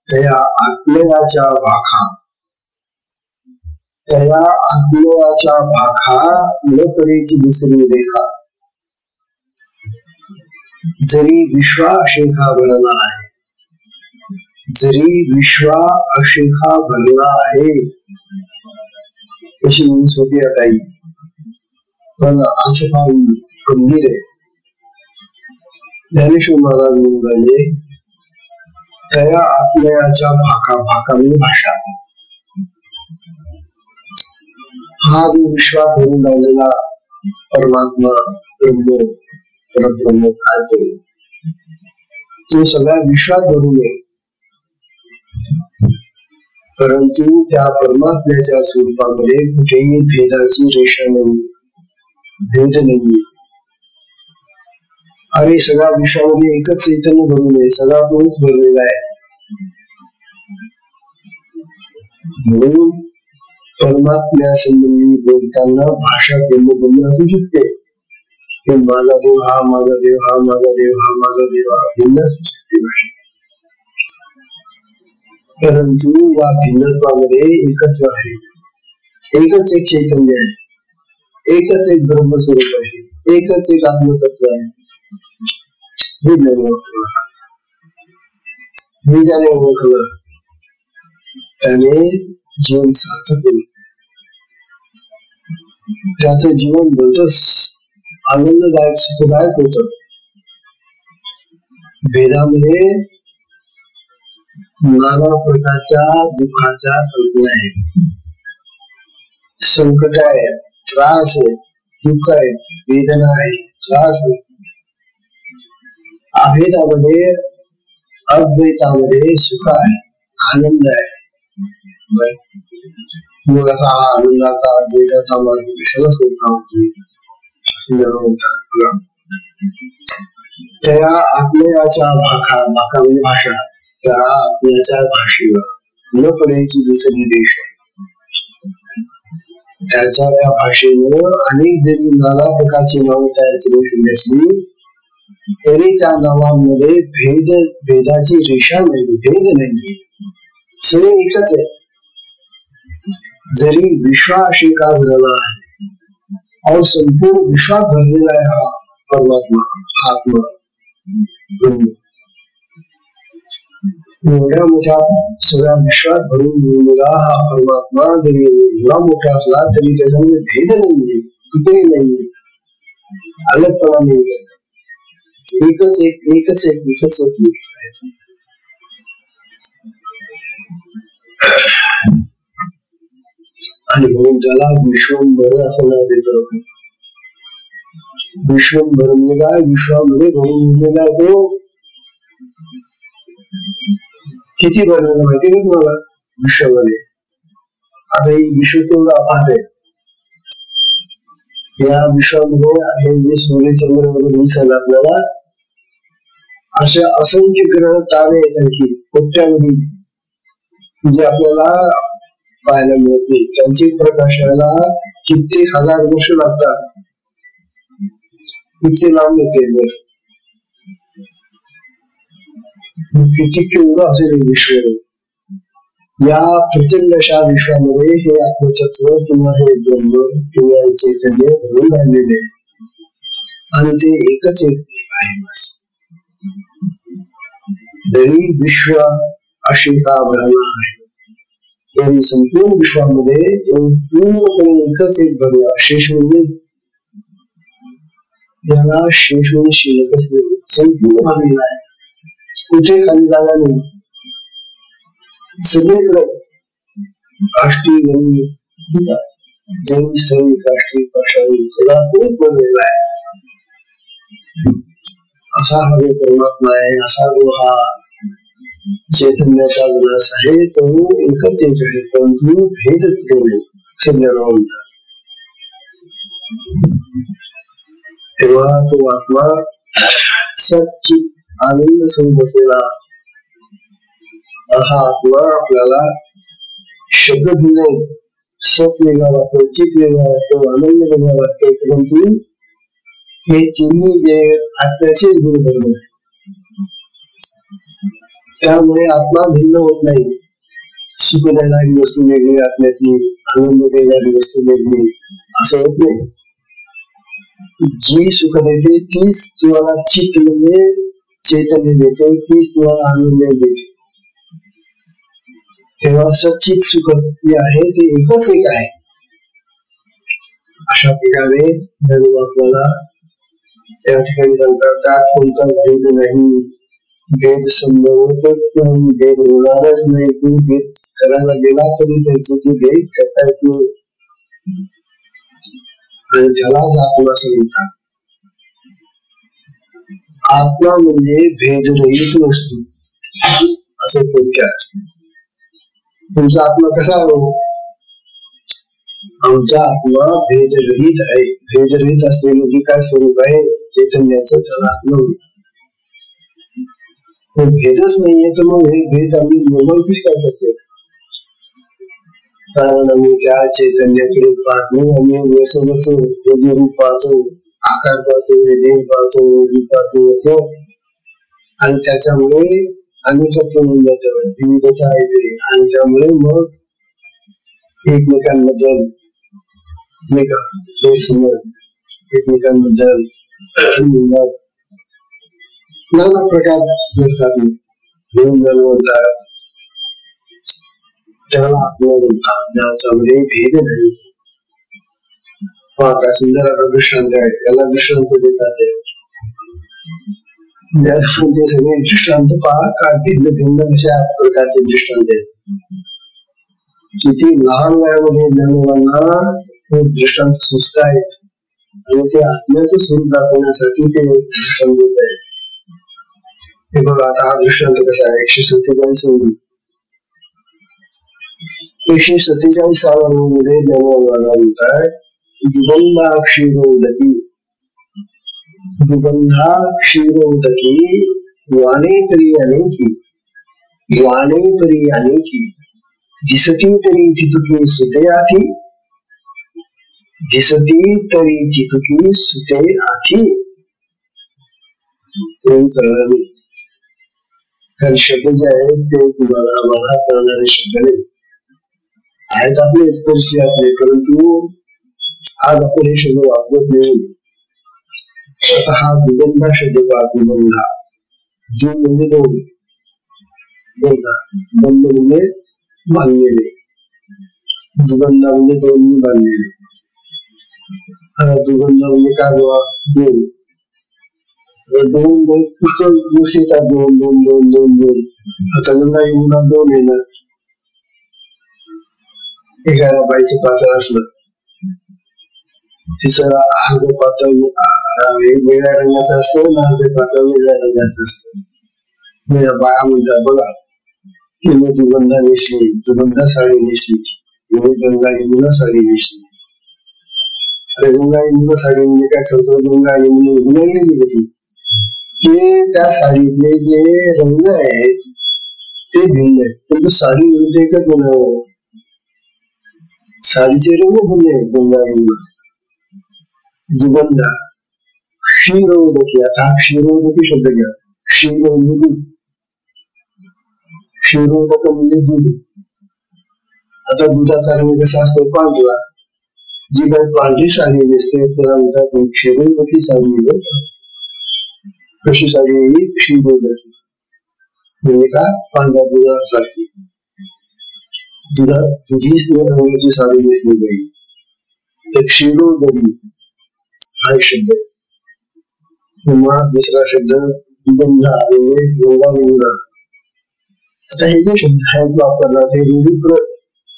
त्या आत्मयाच्या भाखा, त्या आत्मयाच्या भाखा न पडेची दुसरी रेखा, जरी विश्वा अशेखा भरला आहे, जरी विश्वा अशेखा भरला आहे, तशी सोपी आता येईल, पण आशेखा गंभीर आहे. ज्ञानेश्वर महाराज म्हणाले, त्या आत्मयाच्या भाका, भाका म्हणजे भाषा, हा जो विश्वात भरून राहिलेला परमात्मा ब्रह्म परब्रह्म काय तो सगळ्या विश्वात भरून आहे, परंतु त्या परमात्म्याच्या स्वरूपामध्ये कुठेही भेदाची रेषा नाही, भेद नाही. अरे सगळ्या विश्वामध्ये एकच चैतन्य भरून आहे, सगळा तोच भरलेला आहे. म्हणून परमात्म्या संबंधी बोलताना भाषा भिन्न असू शकते. माझा देव हा, माझा देव हा, माझा देव हा, माझा देव हा, भिन्न असू शकते भाषा. परंतु या भिन्नत्वामध्ये एकत्व आहे, एकच एक चैतन्य आहे, एकच एक ब्रह्मस्वरूप आहे, एकच एक आत्मतत्व आहे. हे ज्याने ओळखलं त्याने जीवन सार्थक होईल, त्याचं जीवन भलतंच आनंददायक सुखदायक होत. भेदामध्ये नाना प्रकारच्या दुःखाच्या कल्पना आहेत, संकट आहे, त्रास आहे, दुःख आहे, वेदना आहे, त्रास आहे. अभेदामध्ये अद्वैतामध्ये सुख आहे, आनंद आहे. मग असा हा आनंदाचा अद्वैताचा मार्ग कशाला सोडता होतो? त्या आत्मयाच्या भाका, भाका म्हणजे भाषा, त्या आत्म्याच्या भाषेला न पडायची दुसरी देश, त्याच्या त्या भाषेनं अनेक जरी नाना प्रकारची नावं तयार केली असली तरी त्या नावामध्ये भेदाची रेषा नाही, भेद नाही, सगळे एकच आहे. जरी विश्वाशिका भरला आहे और संपूर्ण विश्वात भरलेला आहे हा परमात्मा, आत्मा ब्रह्म, एवढ्या मोठ्या सगळ्या विश्वात भरून मिळलेला हा परमात्मा जरी एवढा मोठा असला तरी त्याच्यामध्ये भेद नाहीये, तुकडे नाहीये, अलगपणा नाहीये, एकच एक एकच एक एकच एक. आणि म्हणून त्याला विश्वंभर असं नाव देतं. विश्वंभर म्हणजे काय? विश्वामध्ये भरून तो किती भरलेला माहिती का तुम्हाला विश्वामध्ये? आता ही विश्व तेवढं अफाट आहे. या विश्वामध्ये हे जे सूर्यचंद्र वगैरे दिसेल आपल्याला, असे असंख्य ग्रह तारे आहेत आणखी कोट्यावधी, जे आपल्याला पाहायला मिळत नाही. त्यांचे प्रकाशाला कित्येक हजार वर्ष लागतात. इतके लांब येते किती केवढं असेल विश्व. या प्रचंड अशा विश्वामध्ये हे आपलं तत्व किंवा हे ब्रह्म किंवा चैतन्य भरून राहिलेले आणि ते एकच एक आहे. जरी विश्व अशी का भरला आहे, तरी संपूर्ण विश्वामध्ये तो पूर्णपणे एकच एक भरला. शेष म्हणजे याला शेष म्हणजे शिल्लकच नाही, संपूर्ण भरलेला आहे. कुठे खाली जागा नाही. सगळीकडे काष्टी गणी जैन स्थळी काष्टी पाषाणी सगळा तोच बनलेला आहे. असा हा जो परमात्मा आहे, असा जो हा चैतन्याचा विनाश आहे, तो एकच एक आहे, परंतु भेद ठेवले सगळ्यांना म्हणतात. तेव्हा तो आत्मा सच्चित आनंद संबसलेला हा आत्मा आपल्याला शब्द दिले. सत वेगळा वाटतो, चित वेगळा वाटतो, आनंद वेगळा वाटतो, परंतु हे तिन्ही जे आत्म्याचे गुणधर्म आहे, त्यामुळे आत्मा भिन्न होत नाही. सुख देणारी वस्तू वेगळी आत्म्यातली, आनंद देणारी वस्तू वेगळी असं होत नाही. जी सुख देते तीच तुम्हाला चित्त म्हणजे चैतन्य देते, तीच तुम्हाला आनंद देते. तेव्हा सच्चित सुख जे आहे ते एकच एक आहे. अशा प्रकारे आपल्याला त्या ठिकाणी सांगतात, त्यात कोणता भेद नाही, भेद संभवतच नाही, भेद होणारच नाही. तू भेद करायला गेला तरी त्याचे तू भेद करता येत नाही. आणि त्यालाच आपण असं म्हणतात. आत्मा म्हणजे भेदरहित वस्तू असं थोडक्यात. तुमचा आत्मा कसा आहे? आमचा आत्मा भेदरहित आहे. भेदरहित असलेलं जे काय स्वरूप आहे चैतन्याचं, त्याला आत्मा म्हणतात. भेदच नाहीये तर मग हे भेद आम्ही निर्माण कशी काय करतो? कारण आम्ही त्या चैतन्याकडे पाहत नाही. आम्ही व्यसन रूप पाहतो, आकार पाहतो, देह पाहतो, पाहतो, आणि त्याच्यामुळे अनेकत्व होऊन जातं, विविधता येते. आणि त्यामुळे मग एकमेकांबद्दल एकमेकांबद्दल नाना प्रकार घडतात. घेऊन जाणवतात, त्याला आत्मा म्हणतात. ज्याच्यामध्ये भेद नाही. काय सुंदर आता दृष्टांत आहे, त्याला दृष्टांत देतात. म्हणजे सगळे दृष्टांत पहा, काय भिन्न भिन्न अशा प्रकारचे दृष्टांत आहेत. किती लहान वयामध्ये ज्ञानवांना हे दृष्टांत सुचत आहेत आणि ते आत्म्याचं स्वरूप दाखवण्यासाठी ते दृष्टांत देत आहेत. हे बघा आता हा दृष्टांत कसा आहे. 147 मध्ये ज्ञानवाला म्हणतात, दुबंधा क्षीरोदकी, दुबंधा क्षीरोदकी, वाणे परी अनेकी, वाणे परी अनेकी, दिसती तरी तितुकी सुते आठी, दिसती तरी तितुकी सुते आठी. तर शब्द जे आहेत ते तुम्हाला मला कळणारे शब्द नाही आहेत, आपले स्पर्शी आपले, परंतु आज आपण हे शब्द वापरत नाही. आता हा दुबंधा शब्द पहा. दुबंधा, दु म्हणजे दोन, बंद म्हणजे बांधलेले, दुबंधा म्हणजे दोन्ही बांधलेले. दुबंधा म्हणजे काय बाबा? दोन. दोन पुष्कळ गोष्टी येतात. दोन दोन दोन दोन दोन. आता गंगा यमुना दोन येणार, एखाद्या बाईचं पातळ असलं, तिचं अर्ध पातळ वेगळ्या रंगाचं असतं आणि अर्ध पातळ वेगळ्या रंगाचं असतं. बाया म्हणतात बघा, तिने दुगंधा नेसली, दुगंधा साडी नेसली, तिने गंगा यमुना साडी नेसली. अरे गंगा यमुना साडी म्हणजे काय सांगतो, गंगा यमुना उघडलेली होती. ते त्या साडीतले जे रंग आहेत ते भिन्न आहेत, पण साडी म्हणजे एकच नाव. साडीचे रंग भिन्न आहेत. गंगा यमुना, दुगंधा, क्षीरोदकी. आता क्षीरोदकी शब्द घ्या. क्षीर म्हणजे दूध, क्षीरोदक म्हणजे दूध. आता दुधाचा रंग कसा असतो, पांढरा. जी काही पांढरी साडी नेसते त्याला म्हणतात क्षीरोदकी साडी. कशी साडी ही क्षीरोदकी म्हणजे का, पांढऱ्या दुधासारखी. दुधी रंगाची साडी नेसली जाईल तर क्षीरोदकी हा शब्द. किंवा दुसरा शब्द दुगंधा म्हणजे गंगा यमुना. आता हे जे शब्द आहेत वापरला ते विविध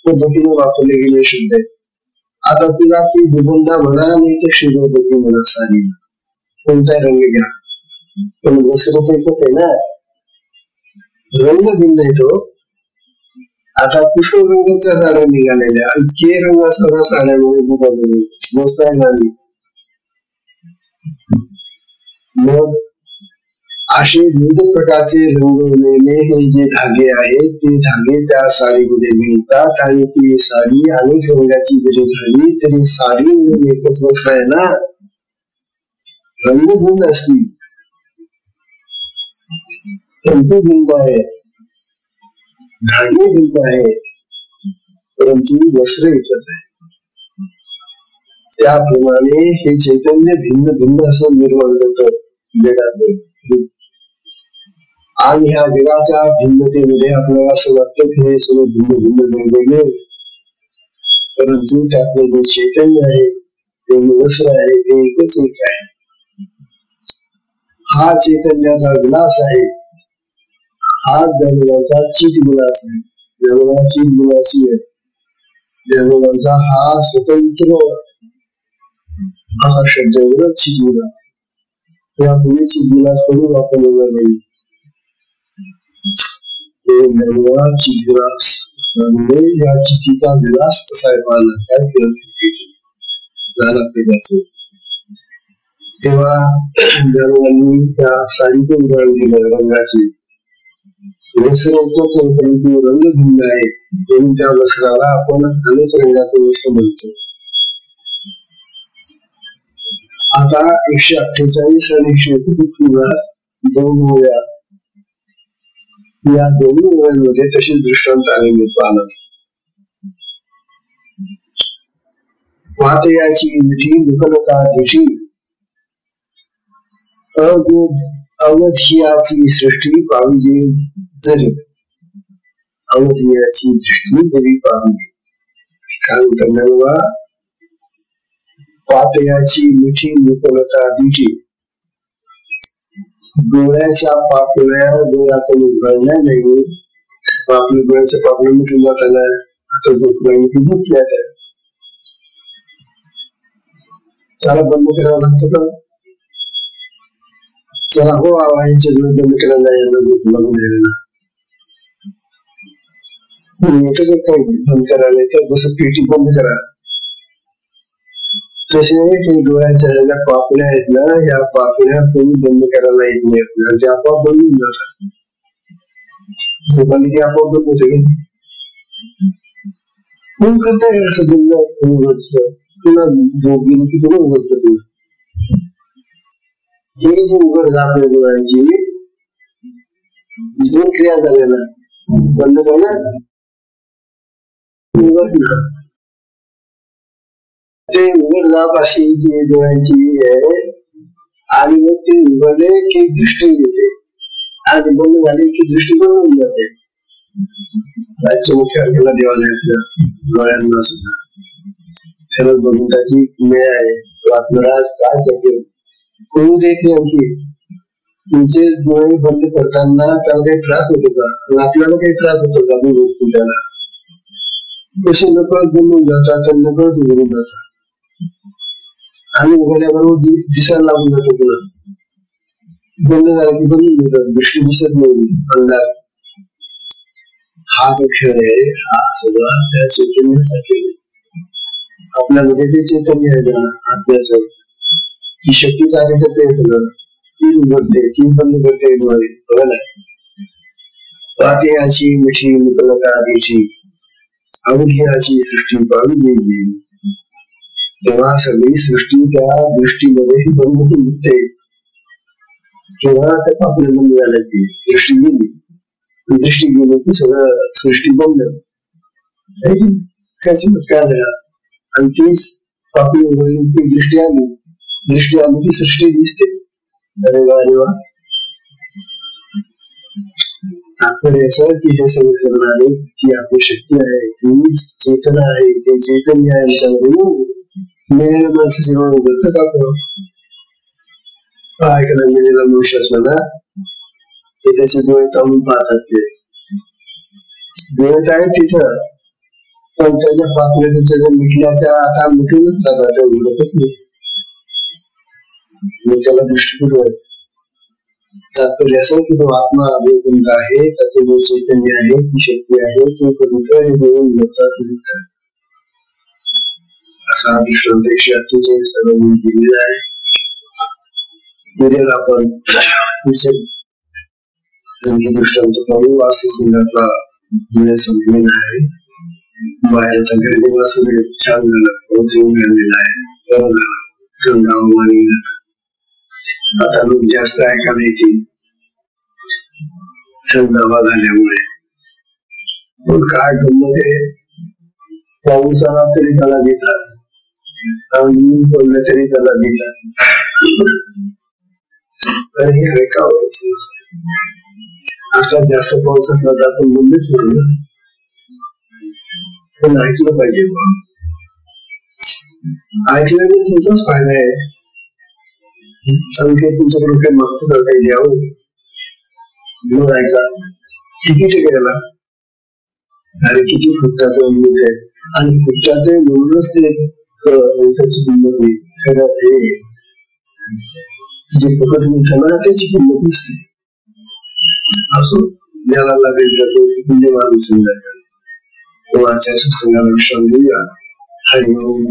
पद्धतीने वापरले गेले शब्द आहेत. आता तिला ती दुगंधा म्हणा नाही तर क्षीरोदकी म्हणा साडी, कोणताही रंग घ्या, पण वस्त्र तर एकच आहे ना, रंग भिन्न येतो. आता पुष्कळ रंगाच्या साड्या निघालेल्या, इतके रंग असताना साड्यामध्ये मोजता येणार नाही. मग असे विविध प्रकारचे रंगवलेले हे जे धागे आहेत ते धागे त्या साडीमध्ये मिळतात आणि ती साडी अनेक रंगाची जरी झाली तरी साडी म्हणून एकच गोष्ट आहे ना. रंग भिन्न असतील, तंतू भिन्न आहे, धागे भिन्न आहे, परंतु वस्त्र एकच आहे. त्याप्रमाणे हे चैतन्य भिन्न भिन्न असं निर्माण होतं जगाचं. आणि ह्या जगाच्या भिन्नतेमध्ये आपल्याला असं वाटतं की हे सगळं भिन्न भिन्न वेगवेगळे, परंतु त्यातलं जे चैतन्य आहे ते वस्त्र आहे ते एकच एक आहे. हा चैतन्याचा विलास आहे, हा ज्ञानोबाचा चित विलास आहे. ज्ञानोबा चित विलासी आहे. ज्ञानोबाचा हा स्वतंत्र हा शब्द चित विलास. यापुढे चित विलास करून वापरलेला नाही. चित विलास म्हणजे या चितीचा विलास कसा आहे पाहणं, काय केलं तेव्हा ज्ञानोबांनी त्या साडीचं उदाहरण दिलं रंगाचे. वस्त्र एकच आहे परंतु रंग भिन्न आहे, म्हणून त्या वस्त्राला आपण अनेक रंगाचे वस्त्र म्हणतो. आता 148 आणि 149 दोन ओळ्या, या दोन्ही ओळ्यांमध्ये तशीच दृष्टांत आलेले पाहणार. वातयाची मिठी मुखलता दिशी, अवधियाची सृष्टी पाहिजे जरी, अवधियाची दृष्टी जरी पाहिजे. काय म्हणतात, वातयाची मिठी मुखलता दिशी, डोळ्याच्या पापण्या जर आपण उघडल्या नाही, आपल्या डोळ्याच्या पापण्या मिटून जाताना आता झोपल्या की झोपल्या त्या चला बंद करावं लागतं का, चला हो यांचे डोळे बंद करायला यांना झोप लागून द्यायला. एकच एक काही बंद करायला तर जसं पेटी बंद करा तसे हे डोळ्याच्या ज्या पापण्या आहेत ना, या पापण्या कोणी बंद करायला येत नाही आपल्याला, ते आपोआप बंद होऊन जातात. झोपाली की आपोआप बंद होते की कोण करताय असं बंद उघडतं, पुन्हा झोप गेली की पुन्हा उघडतं. पुन्हा हे जे उघड आपल्या डोळ्यांची दोन क्रिया झाल्या ना, बंद करणं उघडणं. ते उघडझाप अशी जी डोळ्यांची आहे आणि मग ते उघडले की दृष्टी येते आणि बंद झाले की दृष्टी बंद होऊन जाते. चमत्कार देवाने आपल्या डोळ्यांना सुद्धा खरंच भगवंताची मेळ आहे. तो आत्मराज काय करते कळू देत नाही आणखी. तुमचे डोळे बंद करताना त्याला काही त्रास होतो का, आपल्याला काही त्रास होतो का, मी बघतो त्याला तसे नकळत बनवून जातात आणि नकळत उघडून जातात आणि उघडल्याबरोबर दिसायला लागून जातो पुन्हा बंद झाला की बनवून जातात दृष्टी दिसत नाही अंधार हा जो खेळ आहे हा सगळा त्या चैतन्याचा खेळ आपल्यामध्ये ते चैतन्य आहे ना आत्म्याचं ती शक्ती चालत ते सगळं ती उघडते ती बंद करते डोळे बघा ना पाहते अशी मिठी मुकलता आधीची अवघ्याची सृष्टी पाळली गेली तेव्हा सगळी सृष्टी त्या दृष्टीमध्ये बंद होऊन दिसते किंवा त्या आपल्या बंद झाल्या ती दृष्टी गेली की सगळं सृष्टी बंद काय चमत्कार झाला आणि तीच पापडी उघडली की दृष्टी आली की सृष्टी दिसते अरे वा तात्पर्य असं की हे सगळे करणारे ती आपली शक्ती आहे ती चेतना आहे ते चैतन्य आहे त्याच्यामध्ये मेलेल्या माणसाचे डोळे उघडतं का एखादा मेलेला मनुष्य असला ना ते त्याचे डोळे ताळून पाहतात ते डोळे आहेत तिथं पण त्याच्या पापल्या त्याच्या ज्या मिटल्या त्या आता मिटूनच जातात त्या उघडतच नाही मग त्याला दृष्टिकोन आहे तात्पर्य असं की तो आत्मा अभिवंत आहे त्याचे जे चैतन्य आहे ती शक्ती आहे तो पवित्र हे दोन लोकात असा दृष्टांत 148 सर्व दिलेला आहे उद्याला आपण दृष्टांत पाहू असे सिंगाचा वेळ संपलेला आहे बाहेर गर्दीपासून छान झालं जेवण आणलेला आहे बरं झालं थंड हवामान आता लोक जास्त ऐकायला येतील थंड हवा झाल्यामुळे पण काय गंमत आहे पाऊस आला तरी त्याला देतात आणि ऊन पडलं तरी त्याला देतात आणि हे ऐकावं आता जास्त पाऊस असला तर आपण बंदच करू पण ऐकलं पाहिजे ऐकल्याने तुमचाच फायदा आहे सांगितलं तुमच्याकडे काही मागतो तर काही द्यावं मग ऐका तिकीट घ्यायला अरे किती फुटाचं मूठ आहे आणि फुटाचे म्हणूनच ते त्याची किंमत नाही खरं हे जे फुकट मिळतं त्याची किंमत नसते असो ज्याला लागेल त्याचं म्हणजे माणूस समजायचं कोणाच्या सत्संगाला विश्राम देऊया हरिओम.